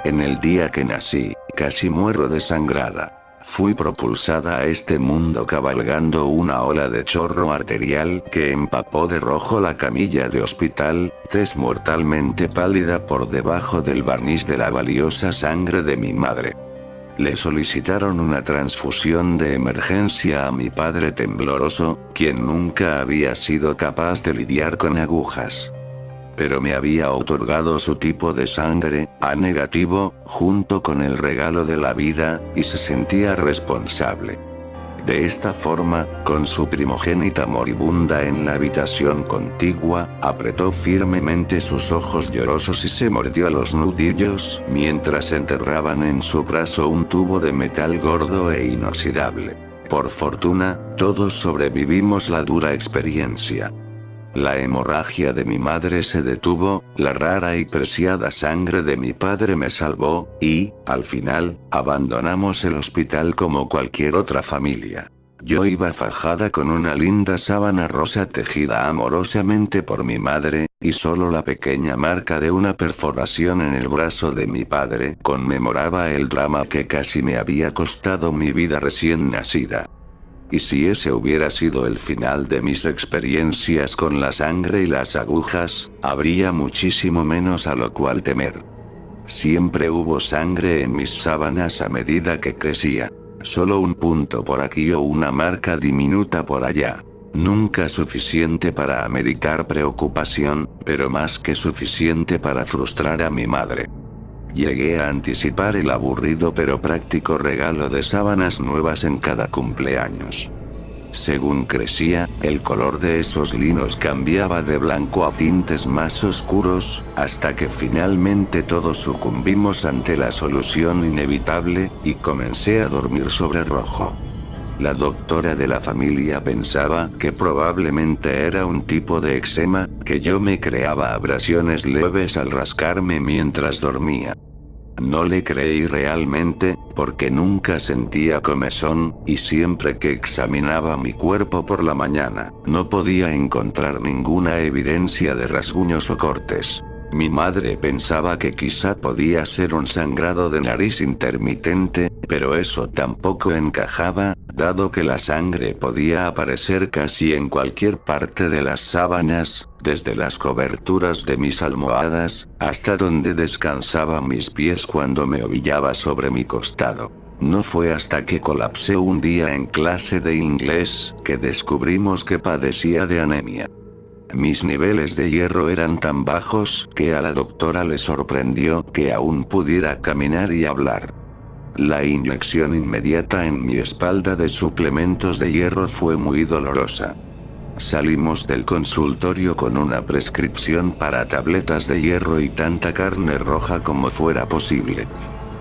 En el día que nací, casi muero desangrada. Fui propulsada a este mundo cabalgando una ola de chorro arterial que empapó de rojo la camilla de hospital, tez mortalmente pálida por debajo del barniz de la valiosa sangre de mi madre. Le solicitaron una transfusión de emergencia a mi padre tembloroso, quien nunca había sido capaz de lidiar con agujas. Pero me había otorgado su tipo de sangre, A negativo, junto con el regalo de la vida, y se sentía responsable. De esta forma, con su primogénita moribunda en la habitación contigua, apretó firmemente sus ojos llorosos y se mordió los nudillos, mientras enterraban en su brazo un tubo de metal gordo e inoxidable. Por fortuna, todos sobrevivimos la dura experiencia. La hemorragia de mi madre se detuvo, la rara y preciada sangre de mi padre me salvó, y, al final, abandonamos el hospital como cualquier otra familia. Yo iba fajada con una linda sábana rosa tejida amorosamente por mi madre, y solo la pequeña marca de una perforación en el brazo de mi padre conmemoraba el drama que casi me había costado mi vida recién nacida. Y si ese hubiera sido el final de mis experiencias con la sangre y las agujas, habría muchísimo menos a lo cual temer. Siempre hubo sangre en mis sábanas a medida que crecía. Solo un punto por aquí o una marca diminuta por allá. Nunca suficiente para ameritar preocupación, pero más que suficiente para frustrar a mi madre. Llegué a anticipar el aburrido pero práctico regalo de sábanas nuevas en cada cumpleaños. Según crecía, el color de esos linos cambiaba de blanco a tintes más oscuros, hasta que finalmente todos sucumbimos ante la solución inevitable, y comencé a dormir sobre rojo. La doctora de la familia pensaba que probablemente era un tipo de eczema, que yo me creaba abrasiones leves al rascarme mientras dormía. No le creí realmente, porque nunca sentía comezón, y siempre que examinaba mi cuerpo por la mañana, no podía encontrar ninguna evidencia de rasguños o cortes. Mi madre pensaba que quizá podía ser un sangrado de nariz intermitente, pero eso tampoco encajaba, dado que la sangre podía aparecer casi en cualquier parte de las sábanas, desde las coberturas de mis almohadas, hasta donde descansaban mis pies cuando me ovillaba sobre mi costado. No fue hasta que colapsé un día en clase de inglés, que descubrimos que padecía de anemia. Mis niveles de hierro eran tan bajos que a la doctora le sorprendió que aún pudiera caminar y hablar. La inyección inmediata en mi espalda de suplementos de hierro fue muy dolorosa. Salimos del consultorio con una prescripción para tabletas de hierro y tanta carne roja como fuera posible.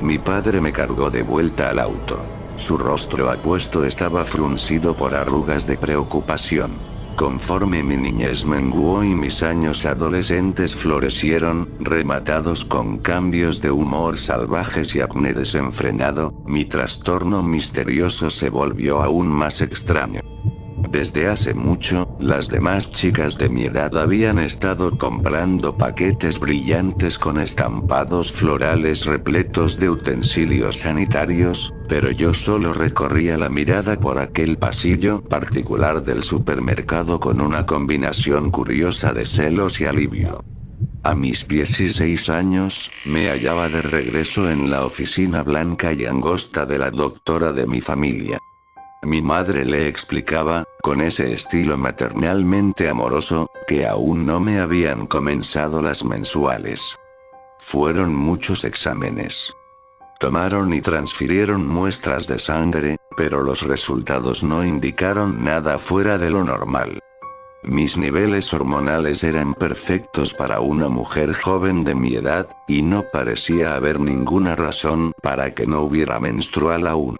Mi padre me cargó de vuelta al auto. Su rostro apuesto estaba fruncido por arrugas de preocupación. Conforme mi niñez menguó y mis años adolescentes florecieron, rematados con cambios de humor salvajes y acné desenfrenado, mi trastorno misterioso se volvió aún más extraño. Desde hace mucho, las demás chicas de mi edad habían estado comprando paquetes brillantes con estampados florales repletos de utensilios sanitarios, pero yo solo recorría la mirada por aquel pasillo particular del supermercado con una combinación curiosa de celos y alivio. A mis 16 años, me hallaba de regreso en la oficina blanca y angosta de la doctora de mi familia. Mi madre le explicaba, con ese estilo maternalmente amoroso, que aún no me habían comenzado las mensuales. Fueron muchos exámenes. Tomaron y transfirieron muestras de sangre, pero los resultados no indicaron nada fuera de lo normal. Mis niveles hormonales eran perfectos para una mujer joven de mi edad, y no parecía haber ninguna razón para que no hubiera menstrual aún.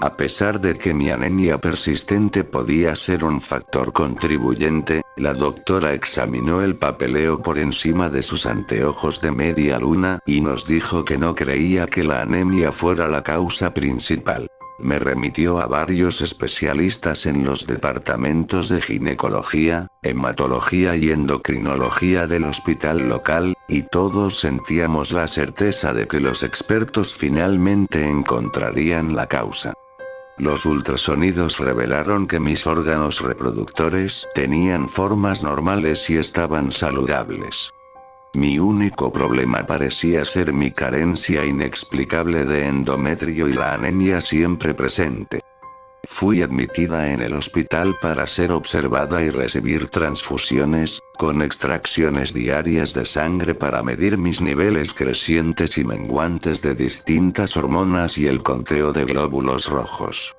A pesar de que mi anemia persistente podía ser un factor contribuyente, la doctora examinó el papeleo por encima de sus anteojos de media luna y nos dijo que no creía que la anemia fuera la causa principal. Me remitió a varios especialistas en los departamentos de ginecología, hematología y endocrinología del hospital local, y todos sentíamos la certeza de que los expertos finalmente encontrarían la causa. Los ultrasonidos revelaron que mis órganos reproductores tenían formas normales y estaban saludables. Mi único problema parecía ser mi carencia inexplicable de endometrio y la anemia siempre presente. Fui admitida en el hospital para ser observada y recibir transfusiones, con extracciones diarias de sangre para medir mis niveles crecientes y menguantes de distintas hormonas y el conteo de glóbulos rojos.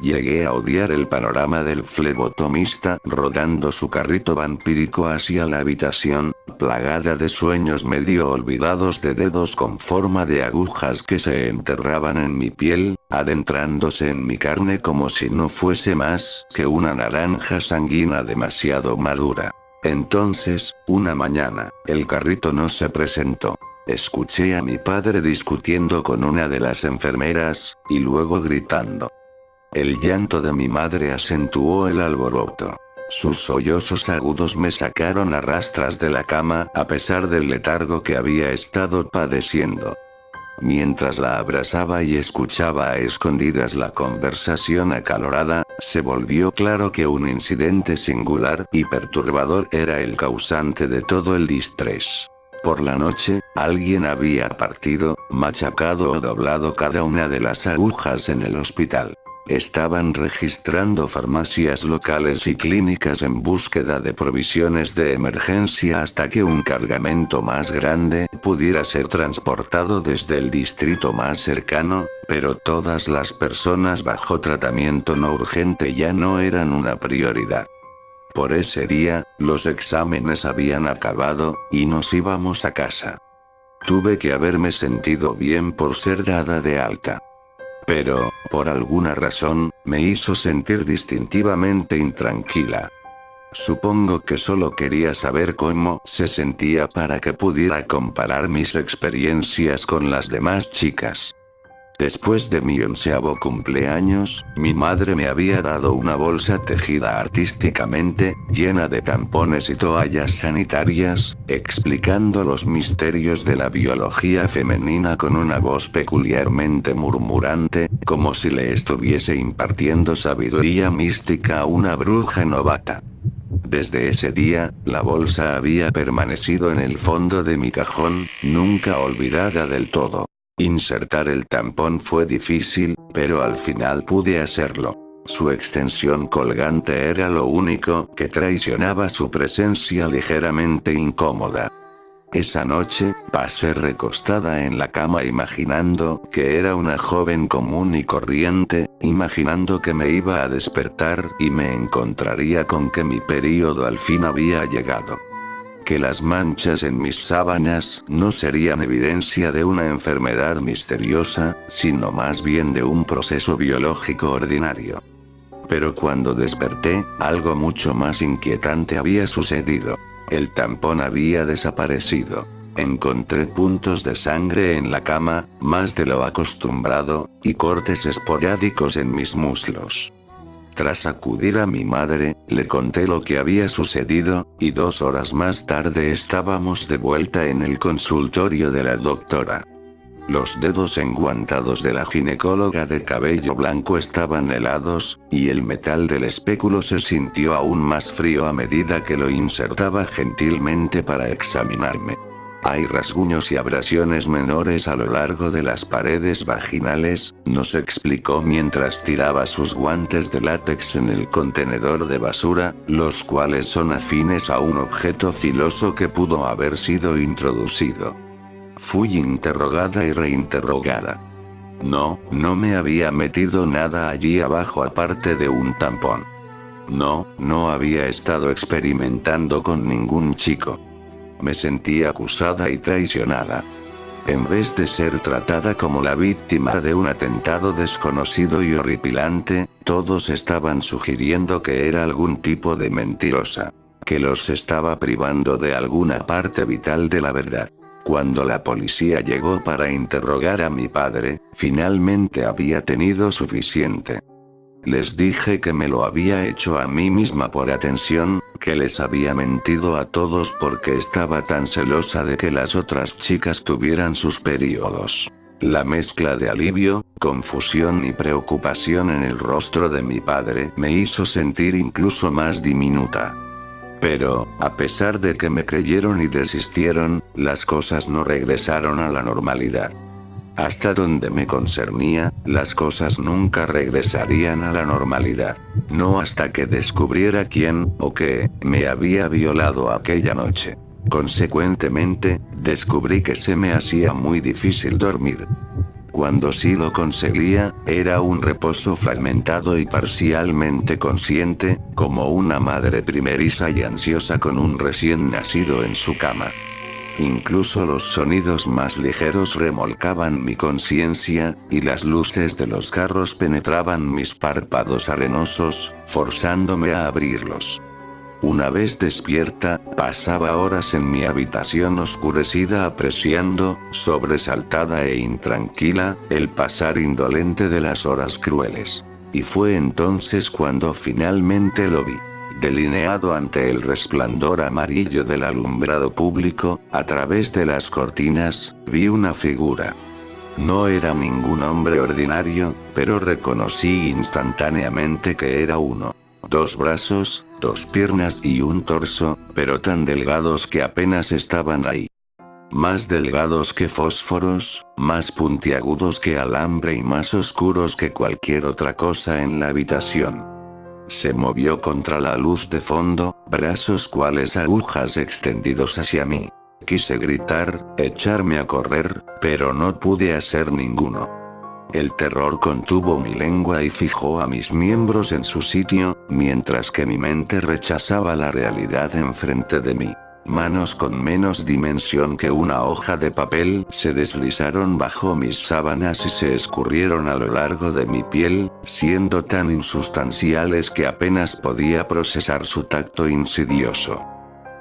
Llegué a odiar el panorama del flebotomista rodando su carrito vampírico hacia la habitación, plagada de sueños medio olvidados de dedos con forma de agujas que se enterraban en mi piel, adentrándose en mi carne como si no fuese más que una naranja sanguínea demasiado madura. Entonces, una mañana, el carrito no se presentó. Escuché a mi padre discutiendo con una de las enfermeras, y luego gritando. El llanto de mi madre acentuó el alboroto. Sus sollozos agudos me sacaron a rastras de la cama, a pesar del letargo que había estado padeciendo. Mientras la abrazaba y escuchaba a escondidas la conversación acalorada, se volvió claro que un incidente singular y perturbador era el causante de todo el distrés. Por la noche, alguien había partido, machacado o doblado cada una de las agujas en el hospital. Estaban registrando farmacias locales y clínicas en búsqueda de provisiones de emergencia hasta que un cargamento más grande pudiera ser transportado desde el distrito más cercano, pero todas las personas bajo tratamiento no urgente ya no eran una prioridad. Por ese día, los exámenes habían acabado, y nos íbamos a casa. Tuve que haberme sentido bien por ser dada de alta. Pero, por alguna razón, me hizo sentir distintivamente intranquila. Supongo que solo quería saber cómo se sentía para que pudiera comparar mis experiencias con las demás chicas. Después de mi 11º cumpleaños, mi madre me había dado una bolsa tejida artísticamente, llena de tampones y toallas sanitarias, explicando los misterios de la biología femenina con una voz peculiarmente murmurante, como si le estuviese impartiendo sabiduría mística a una bruja novata. Desde ese día, la bolsa había permanecido en el fondo de mi cajón, nunca olvidada del todo. Insertar el tampón fue difícil, pero al final pude hacerlo. Su extensión colgante era lo único que traicionaba su presencia ligeramente incómoda. Esa noche, pasé recostada en la cama imaginando que era una joven común y corriente, imaginando que me iba a despertar y me encontraría con que mi período al fin había llegado. Que las manchas en mis sábanas no serían evidencia de una enfermedad misteriosa, sino más bien de un proceso biológico ordinario. Pero cuando desperté, algo mucho más inquietante había sucedido. El tampón había desaparecido. Encontré puntos de sangre en la cama, más de lo acostumbrado, y cortes esporádicos en mis muslos. Tras acudir a mi madre, le conté lo que había sucedido, y 2 horas más tarde estábamos de vuelta en el consultorio de la doctora. Los dedos enguantados de la ginecóloga de cabello blanco estaban helados, y el metal del espéculo se sintió aún más frío a medida que lo insertaba gentilmente para examinarme. Hay rasguños y abrasiones menores a lo largo de las paredes vaginales, nos explicó mientras tiraba sus guantes de látex en el contenedor de basura, los cuales son afines a un objeto filoso que pudo haber sido introducido. Fui interrogada y reinterrogada. No me había metido nada allí abajo aparte de un tampón. No había estado experimentando con ningún chico. Me sentí acusada y traicionada. En vez de ser tratada como la víctima de un atentado desconocido y horripilante, todos estaban sugiriendo que era algún tipo de mentirosa. Que los estaba privando de alguna parte vital de la verdad. Cuando la policía llegó para interrogar a mi padre, finalmente había tenido suficiente. Les dije que me lo había hecho a mí misma por atención, que les había mentido a todos porque estaba tan celosa de que las otras chicas tuvieran sus periodos. La mezcla de alivio, confusión y preocupación en el rostro de mi padre me hizo sentir incluso más diminuta. Pero, a pesar de que me creyeron y desistieron, las cosas no regresaron a la normalidad. Hasta donde me concernía, las cosas nunca regresarían a la normalidad. No hasta que descubriera quién, o qué, me había violado aquella noche. Consecuentemente, descubrí que se me hacía muy difícil dormir. Cuando sí lo conseguía, era un reposo fragmentado y parcialmente consciente, como una madre primeriza y ansiosa con un recién nacido en su cama. Incluso los sonidos más ligeros remolcaban mi conciencia, y las luces de los carros penetraban mis párpados arenosos, forzándome a abrirlos. Una vez despierta, pasaba horas en mi habitación oscurecida apreciando, sobresaltada e intranquila, el pasar indolente de las horas crueles. Y fue entonces cuando finalmente lo vi. Delineado ante el resplandor amarillo del alumbrado público, a través de las cortinas, vi una figura. No era ningún hombre ordinario, pero reconocí instantáneamente que era uno. 2 brazos, 2 piernas y un torso, pero tan delgados que apenas estaban ahí. Más delgados que fósforos, más puntiagudos que alambre y más oscuros que cualquier otra cosa en la habitación. Se movió contra la luz de fondo, brazos cuales agujas extendidos hacia mí. Quise gritar, echarme a correr, pero no pude hacer ninguno. El terror contuvo mi lengua y fijó a mis miembros en su sitio, mientras que mi mente rechazaba la realidad enfrente de mí. Manos con menos dimensión que una hoja de papel se deslizaron bajo mis sábanas y se escurrieron a lo largo de mi piel, siendo tan insustanciales que apenas podía procesar su tacto insidioso.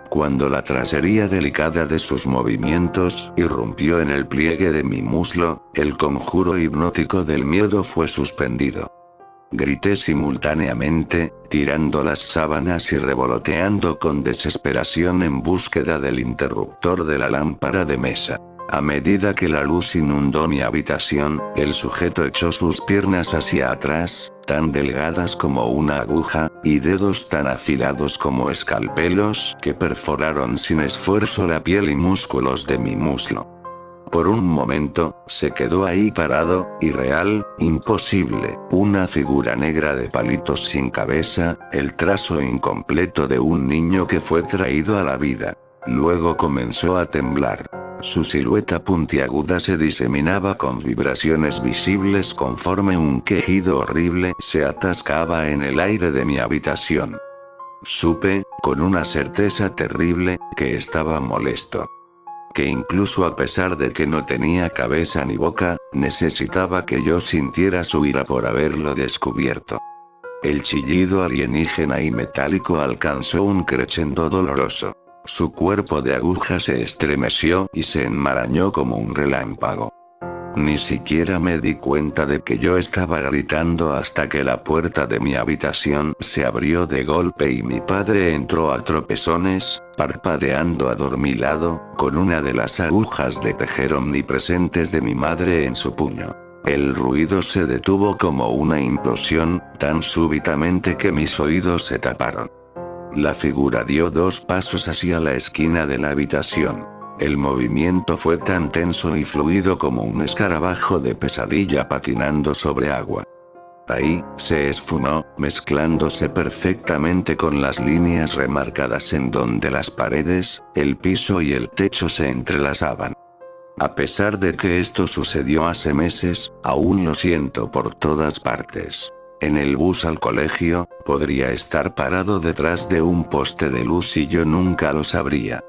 Cuando la tracería delicada de sus movimientos irrumpió en el pliegue de mi muslo, el conjuro hipnótico del miedo fue suspendido. Grité simultáneamente, tirando las sábanas y revoloteando con desesperación en búsqueda del interruptor de la lámpara de mesa. A medida que la luz inundó mi habitación, el sujeto echó sus piernas hacia atrás, tan delgadas como una aguja, y dedos tan afilados como escalpelos que perforaron sin esfuerzo la piel y músculos de mi muslo. Por un momento, se quedó ahí parado, irreal, imposible, una figura negra de palitos sin cabeza, el trazo incompleto de un niño que fue traído a la vida. Luego comenzó a temblar. Su silueta puntiaguda se diseminaba con vibraciones visibles conforme un quejido horrible se atascaba en el aire de mi habitación. Supe, con una certeza terrible, que estaba molesto. Que incluso a pesar de que no tenía cabeza ni boca, necesitaba que yo sintiera su ira por haberlo descubierto. El chillido alienígena y metálico alcanzó un crescendo doloroso. Su cuerpo de aguja se estremeció y se enmarañó como un relámpago. Ni siquiera me di cuenta de que yo estaba gritando hasta que la puerta de mi habitación se abrió de golpe y mi padre entró a tropezones, parpadeando adormilado, con una de las agujas de tejer omnipresentes de mi madre en su puño. El ruido se detuvo como una implosión, tan súbitamente que mis oídos se taparon. La figura dio 2 pasos hacia la esquina de la habitación. El movimiento fue tan tenso y fluido como un escarabajo de pesadilla patinando sobre agua. Ahí, se esfumó, mezclándose perfectamente con las líneas remarcadas en donde las paredes, el piso y el techo se entrelazaban. A pesar de que esto sucedió hace meses, aún lo siento por todas partes. En el bus al colegio, podría estar parado detrás de un poste de luz y yo nunca lo sabría.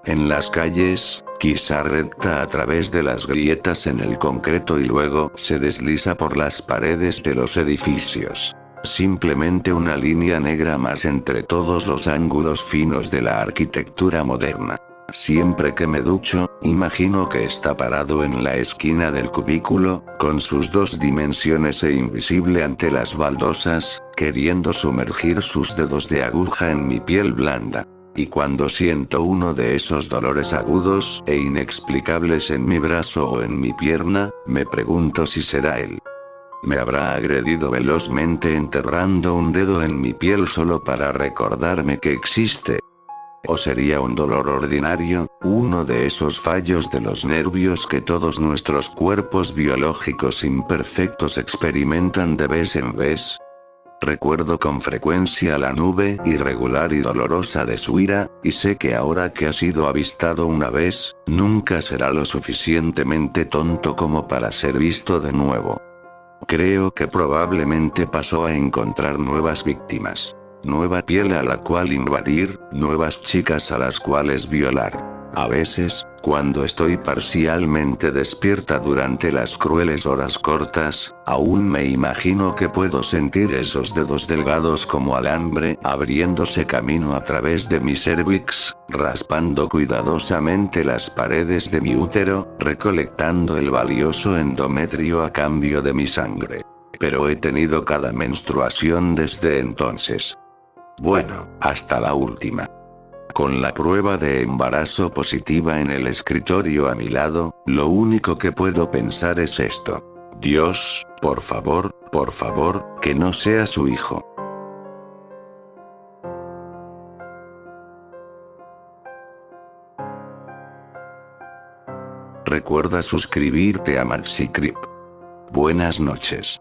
En las calles, quizá recta a través de las grietas en el concreto y luego se desliza por las paredes de los edificios. Simplemente una línea negra más entre todos los ángulos finos de la arquitectura moderna. Siempre que me ducho, imagino que está parado en la esquina del cubículo, con sus dos dimensiones e invisible ante las baldosas, queriendo sumergir sus dedos de aguja en mi piel blanda. Y cuando siento uno de esos dolores agudos e inexplicables en mi brazo o en mi pierna, me pregunto si será él. Me habrá agredido velozmente enterrando un dedo en mi piel solo para recordarme que existe. ¿O sería un dolor ordinario, uno de esos fallos de los nervios que todos nuestros cuerpos biológicos imperfectos experimentan de vez en vez? Recuerdo con frecuencia la nube irregular y dolorosa de su ira, y sé que ahora que ha sido avistado una vez, nunca será lo suficientemente tonto como para ser visto de nuevo. Creo que probablemente pasó a encontrar nuevas víctimas. Nueva piel a la cual invadir, nuevas chicas a las cuales violar. A veces, cuando estoy parcialmente despierta durante las crueles horas cortas, aún me imagino que puedo sentir esos dedos delgados como alambre abriéndose camino a través de mi cervix, raspando cuidadosamente las paredes de mi útero, recolectando el valioso endometrio a cambio de mi sangre. Pero he tenido cada menstruación desde entonces. Bueno, hasta la última. Con la prueba de embarazo positiva en el escritorio a mi lado, lo único que puedo pensar es esto. Dios, por favor, que no sea su hijo. Recuerda suscribirte a MaxiCrip. Buenas noches.